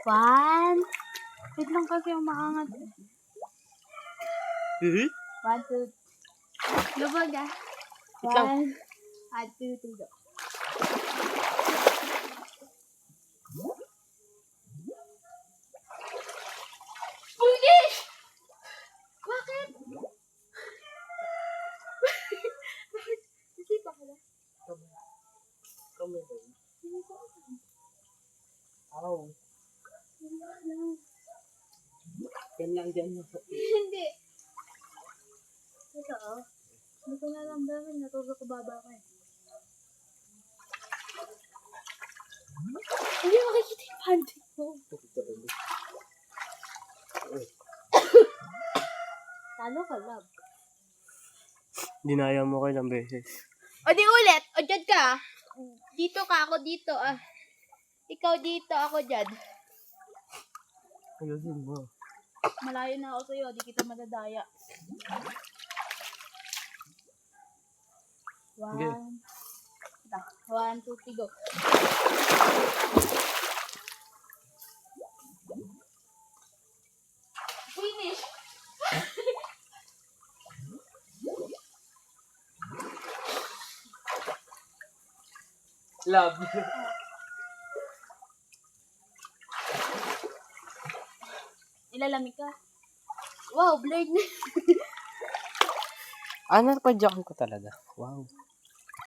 One. Wait lang kasi yung maangat. 1, 2. Lubog ah. Wait lang. 1, 2, 3, go. Finish! Bakit? Hindi pa pala. Kami rin. Aw. Yan lang dyan. Hindi. Ito oh. Hindi ko naramdaman. Natulog ko baba ko eh. Hindi makikita yung panty ko. Talo ka, love. Dinaya mo ko ilang beses. O di ulit. O dyan ka. Dito ka. Ako dito ah. Ikaw dito. Ako dyan. Ayusin mo. Malayo na ako sa'yo. Di kita madadaya. Okay. 1, 2, 3, go. Finish! Love. Ilalamig ka. Wow, blurred na. Napadyakan ko talaga. Wow.